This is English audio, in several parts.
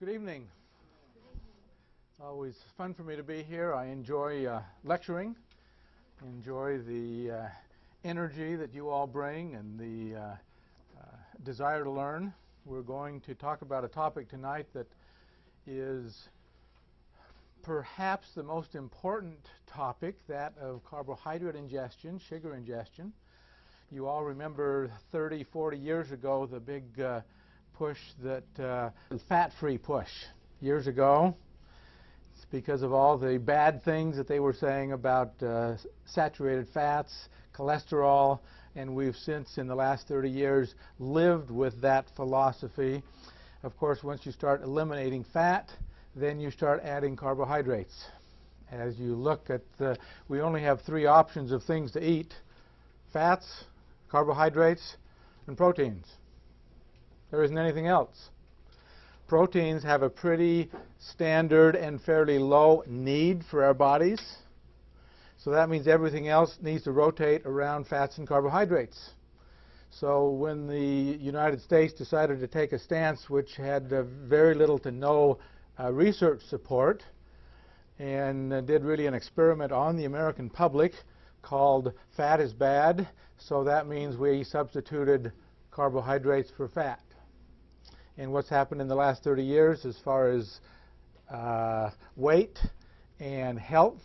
Good evening. It's always fun for me to be here. I enjoy lecturing, enjoy the energy that you all bring and the desire to learn. We're going to talk about a topic tonight that is perhaps the most important topic, that of carbohydrate ingestion, sugar ingestion. You all remember 30, 40 years ago the big push, that fat-free push years ago. It's because of all the bad things that they were saying about saturated fats, cholesterol, and we've since in the last 30 years lived with that philosophy. Of course, once you start eliminating fat, then you start adding carbohydrates. As you look at we only have three options of things to eat: fats, carbohydrates, and proteins. There isn't anything else. Proteins have a pretty standard and fairly low need for our bodies. So that means everything else needs to rotate around fats and carbohydrates. So when the United States decided to take a stance which had very little to no research support, and did really an experiment on the American public called Fat is Bad, so that means we substituted carbohydrates for fat. And what's happened in the last 30 years as far as weight and health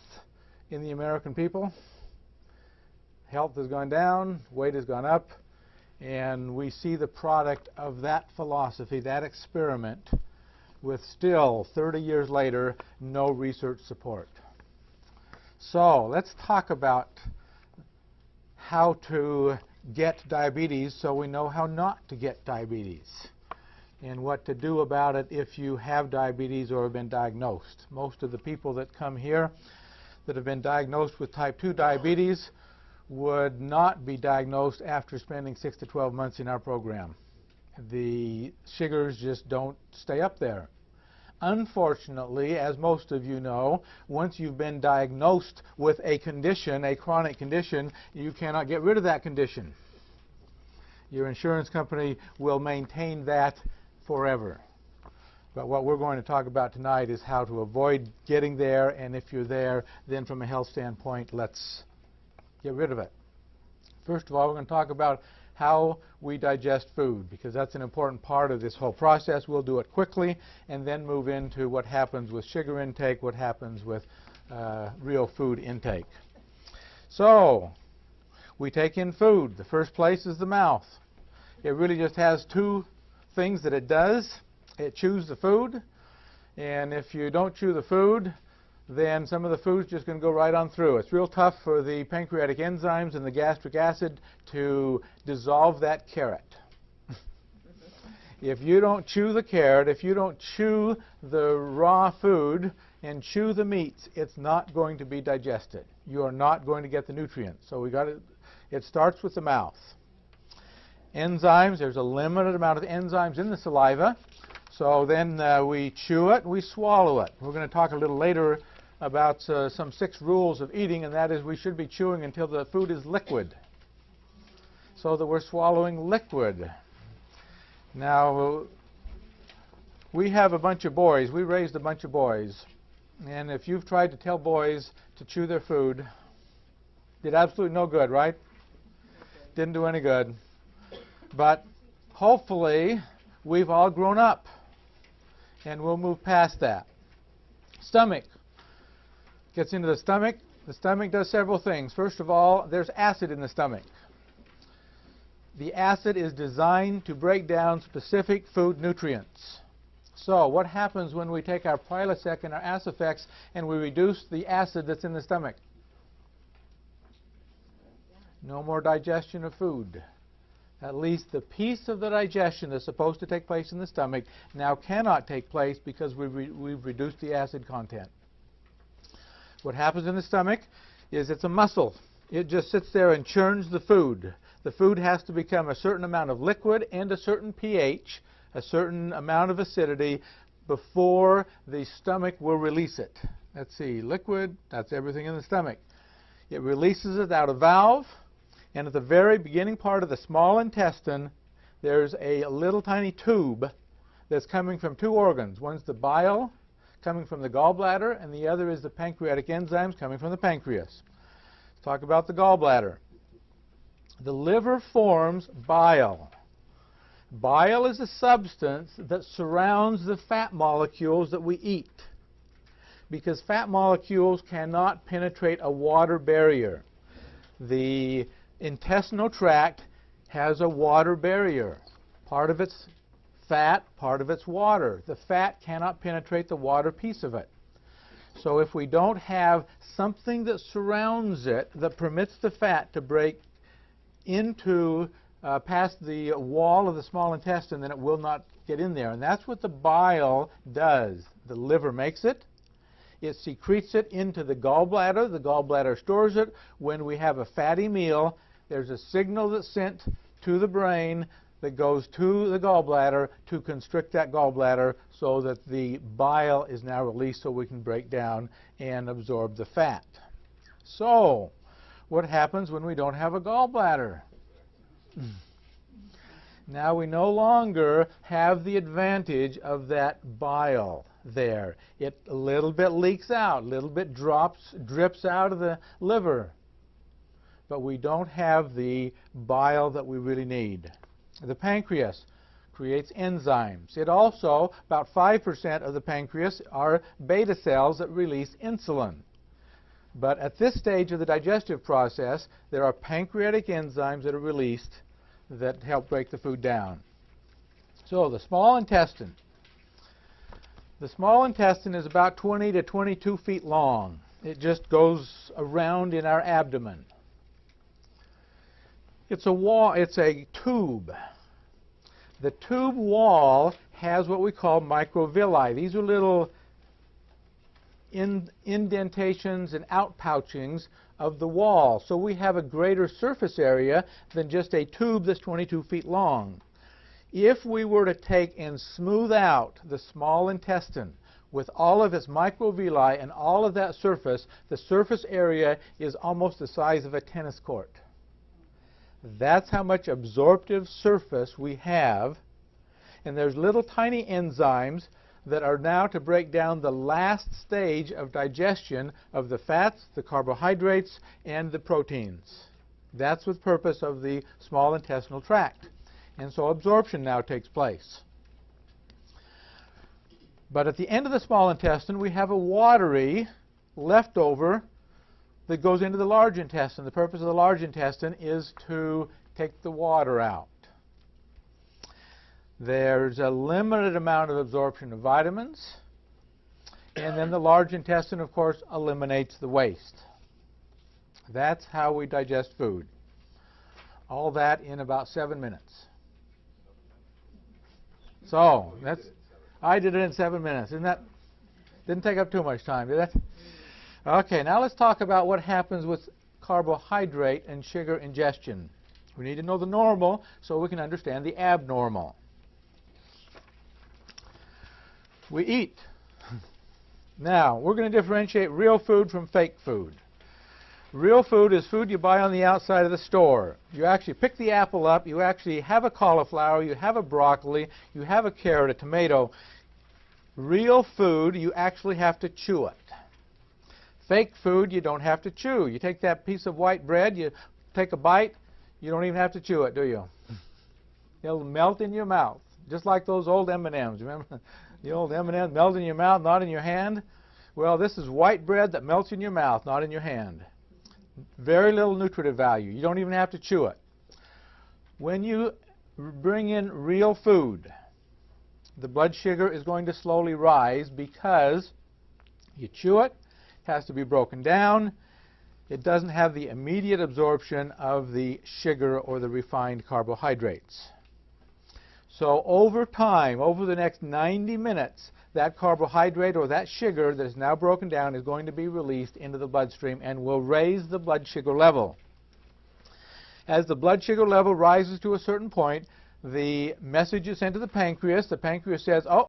in the American people? Health has gone down, weight has gone up, and we see the product of that philosophy, that experiment, with still, 30 years later, no research support. So let's talk about how to get diabetes so we know how not to get diabetes, and what to do about it if you have diabetes or have been diagnosed. Most of the people that come here that have been diagnosed with type 2 diabetes would not be diagnosed after spending 6 to 12 months in our program. The sugars just don't stay up there. Unfortunately, as most of you know, once you've been diagnosed with a condition, a chronic condition, you cannot get rid of that condition. Your insurance company will maintain that forever. But what we're going to talk about tonight is how to avoid getting there, and if you're there, then from a health standpoint, let's get rid of it. First of all, we're going to talk about how we digest food, because that's an important part of this whole process. We'll do it quickly and then move into what happens with sugar intake, what happens with real food intake. So, we take in food. The first place is the mouth. It really just has two things that it does. It chews the food, and if you don't chew the food, then some of the food's just going to go right on through. It's real tough for the pancreatic enzymes and the gastric acid to dissolve that carrot. If you don't chew the carrot, if you don't chew the raw food and chew the meats, it's not going to be digested. You are not going to get the nutrients. So it starts with the mouth. Enzymes, there's a limited amount of enzymes in the saliva. So then we chew it and we swallow it. We're going to talk a little later about some 6 rules of eating, and that is we should be chewing until the food is liquid, so that we're swallowing liquid. Now, we have a bunch of boys. We raised a bunch of boys. And if you've tried to tell boys to chew their food, did absolutely no good, right? Didn't do any good. But hopefully, we've all grown up, and we'll move past that. Stomach. Gets into the stomach. The stomach does several things. First of all, there's acid in the stomach. The acid is designed to break down specific food nutrients. So what happens when we take our Prilosec and our Acifex and we reduce the acid that's in the stomach? No more digestion of food. At least the piece of the digestion that's supposed to take place in the stomach now cannot take place because we've reduced the acid content. What happens in the stomach is it's a muscle. It just sits there and churns the food. The food has to become a certain amount of liquid and a certain pH, a certain amount of acidity, before the stomach will release it. Let's see, liquid, that's everything in the stomach. It releases it out of valve, and at the very beginning part of the small intestine, there's a little tiny tube that's coming from two organs. One's the bile coming from the gallbladder, and the other is the pancreatic enzymes coming from the pancreas. Let's talk about the gallbladder. The liver forms bile. Bile is a substance that surrounds the fat molecules that we eat, because fat molecules cannot penetrate a water barrier. The intestinal tract has a water barrier. Part of it's fat, part of it's water. The fat cannot penetrate the water piece of it. So if we don't have something that surrounds it that permits the fat to break into past the wall of the small intestine, then it will not get in there. And that's what the bile does. The liver makes it. It secretes it into the gallbladder. The gallbladder stores it. When we have a fatty meal, there's a signal that's sent to the brain that goes to the gallbladder to constrict that gallbladder so that the bile is now released so we can break down and absorb the fat. So, what happens when we don't have a gallbladder? Now we no longer have the advantage of that bile there. It a little bit leaks out, a little bit drips out of the liver. But we don't have the bile that we really need. The pancreas creates enzymes. It also, about 5% of the pancreas are beta cells that release insulin. But at this stage of the digestive process, there are pancreatic enzymes that are released that help break the food down. So the small intestine. The small intestine is about 20 to 22 feet long. It just goes around in our abdomen. It's a wall, it's a tube. The tube wall has what we call microvilli. These are little indentations and outpouchings of the wall. So we have a greater surface area than just a tube that's 22 feet long. If we were to take and smooth out the small intestine with all of its microvilli and all of that surface, the surface area is almost the size of a tennis court. That's how much absorptive surface we have. And there's little tiny enzymes that are now to break down the last stage of digestion of the fats, the carbohydrates, and the proteins. That's the purpose of the small intestinal tract. And so absorption now takes place. But at the end of the small intestine, we have a watery leftover that goes into the large intestine. The purpose of the large intestine is to take the water out. There's a limited amount of absorption of vitamins, and then the large intestine, of course, eliminates the waste. That's how we digest food. All that in about 7 minutes. So, I did it in 7 minutes. Didn't take up too much time, did it? Okay, now let's talk about what happens with carbohydrate and sugar ingestion. We need to know the normal so we can understand the abnormal. We eat. Now, we're going to differentiate real food from fake food. Real food is food you buy on the outside of the store. You actually pick the apple up, you actually have a cauliflower, you have a broccoli, you have a carrot, a tomato. Real food, you actually have to chew it. Fake food, you don't have to chew. You take that piece of white bread, you take a bite, you don't even have to chew it, do you? It'll melt in your mouth, just like those old M&Ms. Remember the old M&Ms melt in your mouth, not in your hand? Well, this is white bread that melts in your mouth, not in your hand. Very little nutritive value. You don't even have to chew it. When you bring in real food, the blood sugar is going to slowly rise because you chew it, it has to be broken down. It doesn't have the immediate absorption of the sugar or the refined carbohydrates. So over time, over the next 90 minutes, that carbohydrate or that sugar that is now broken down is going to be released into the bloodstream and will raise the blood sugar level. As the blood sugar level rises to a certain point, the message is sent to the pancreas. The pancreas says, oh,